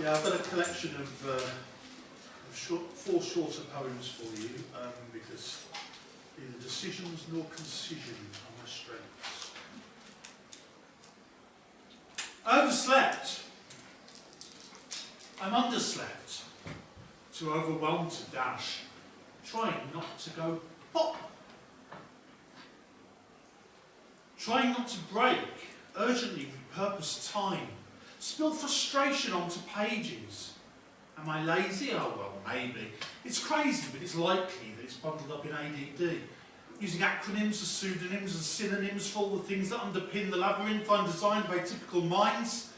Okay, I've got a collection of four shorter poems for you because neither decisions nor concision are my strengths. Overslept. I'm underslept. Too overwhelmed to dash. Trying not to go pop. Trying not to break. Urgently repurpose time. Spill frustration onto pages. Am I lazy? Oh, well, maybe. It's crazy, but it's likely that it's bundled up in ADD. Using acronyms as pseudonyms and synonyms for all the things that underpin the labyrinthine design of atypical minds.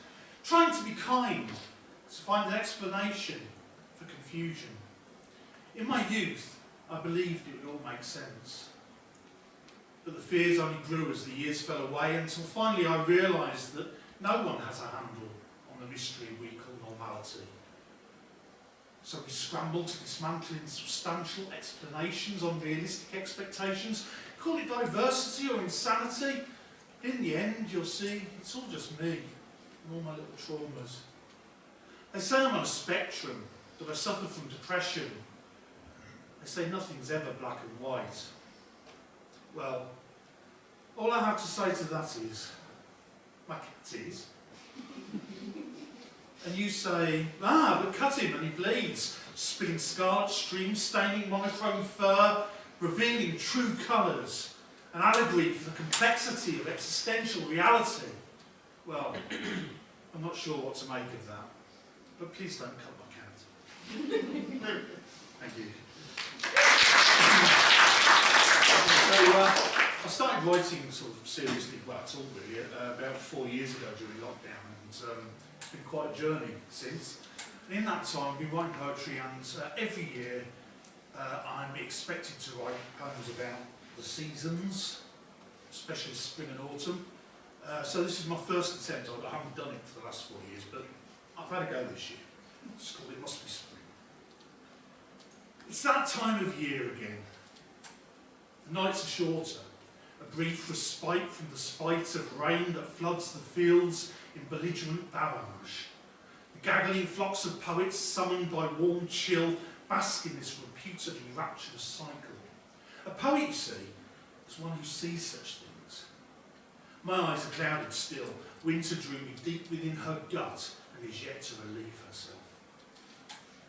Trying to be kind, to find an explanation for confusion. In my youth, I believed it would all make sense. But the fears only grew as the years fell away until finally I realised that no one has a handle on the mystery we call normality. So we scramble to dismantle insubstantial explanations on realistic expectations, call it diversity or insanity. In the end, you'll see, it's all just me and all my little traumas. They say I'm on a spectrum, that I suffer from depression. They say nothing's ever black and white. Well, all I have to say to that is, my cat is. And you say, but cut him and he bleeds, spilling scarlet streams, staining monochrome fur, revealing true colours, an allegory for the complexity of existential reality. Well, I'm not sure what to make of that, but please don't cut my cat. Thank you. So, I started writing sort of seriously, well, it's all really, about 4 years ago during lockdown, and it's been quite a journey since. And in that time, I've been writing poetry, and every year I'm expected to write poems about the seasons, especially spring and autumn. So this is my first attempt. I haven't done it for the last 4 years, but I've had a go this year. It's called It Must Be Spring. It's that time of year again. The nights are shorter. A brief respite from the spite of rain that floods the fields in belligerent avalanche. The gaggling flocks of poets summoned by warm chill bask in this reputedly rapturous cycle. A poet, you see, is one who sees such things. My eyes are clouded still. Winter drew me deep within her gut and is yet to relieve herself.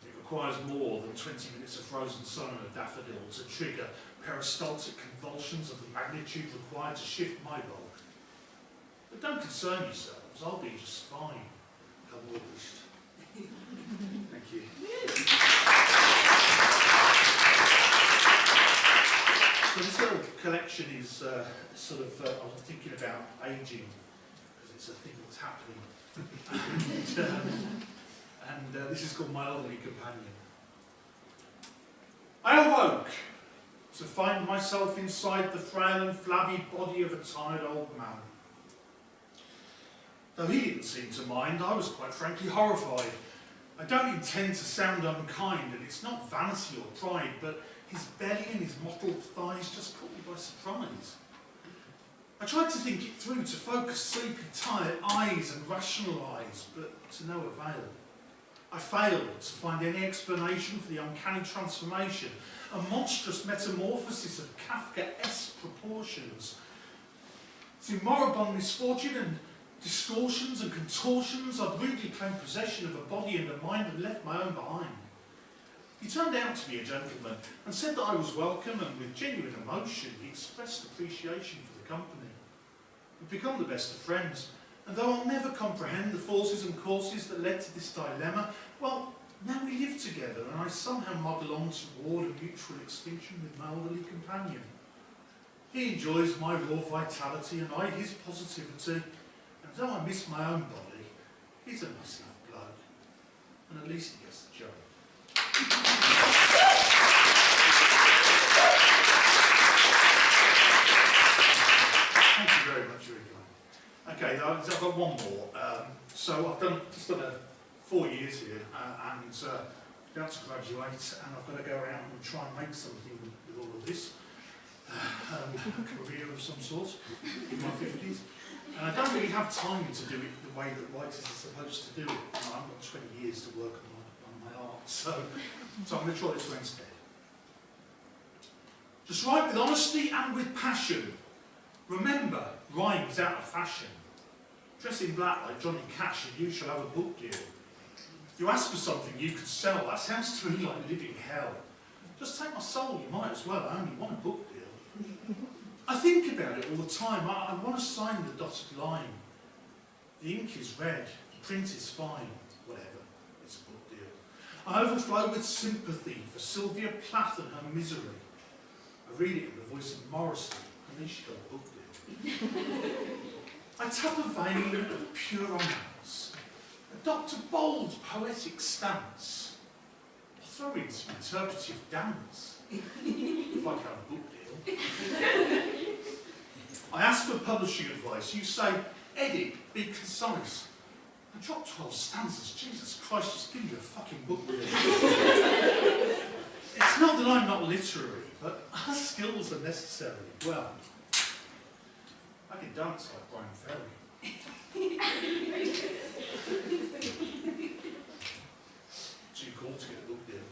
It requires more than 20 minutes of frozen sun and a daffodil to trigger peristaltic convulsions of the magnitude required to shift my bulk. But don't concern yourselves, I'll be just fine come August. Thank you. So this little collection is sort of, I was thinking about ageing, because it's a thing that's happening. and this is called My Elderly Companion. I awoke to find myself inside the frail and flabby body of a tired old man. Though he didn't seem to mind, I was quite frankly horrified. I don't intend to sound unkind, and it's not vanity or pride, but his belly and his mottled thighs just caught me by surprise. I tried to think it through, to focus sleepy, tired eyes and rationalise, but to no avail. I failed to find any explanation for the uncanny transformation, a monstrous metamorphosis of Kafkaesque proportions. Through moribund misfortune and distortions and contortions, I'd rudely claimed possession of a body and a mind and left my own behind. He turned out to be a gentleman and said that I was welcome, and with genuine emotion he expressed appreciation for the company. We've become the best of friends, and though I'll never comprehend the forces and causes that led to this dilemma, well, now we live together, and I somehow model on toward a mutual extinction with my elderly companion. He enjoys my raw vitality, and I his positivity, and though I miss my own body, he's a nice enough bloke, and at least he gets the job. Thank you very much, Rick. Okay, I've got one more. So I've just done 4 years here, and about to graduate, and I've got to go around and try and make something with all of this. A career of some sort in my 50s. And I don't really have time to do it the way that writers are supposed to do it. I've got 20 years to work on my art, so I'm going to try this one instead. Just write with honesty and with passion. Remember, rhyme is out of fashion. Dress in black like Johnny Cash and you shall have a book deal. You ask for something you could sell, that sounds to me like living hell. Just take my soul, you might as well, I only want a book deal. I think about it all the time, I want to sign the dotted line. The ink is red, the print is fine, whatever, it's a book deal. I overflow with sympathy for Sylvia Plath and her misery. I read it in the voice of Morrissey, and then she got a book deal. I tap a vein of pure romance, a Dr. Bold's poetic stance. I throw in some interpretive dance, if I can have a book deal. I ask for publishing advice. You say, edit, be concise. I drop 12 stanzas. Jesus Christ, just give me a fucking book deal. It's not that I'm not literary, but our skills are necessary. Well, I can dance like Brian Ferry. Too cool to get a book deal.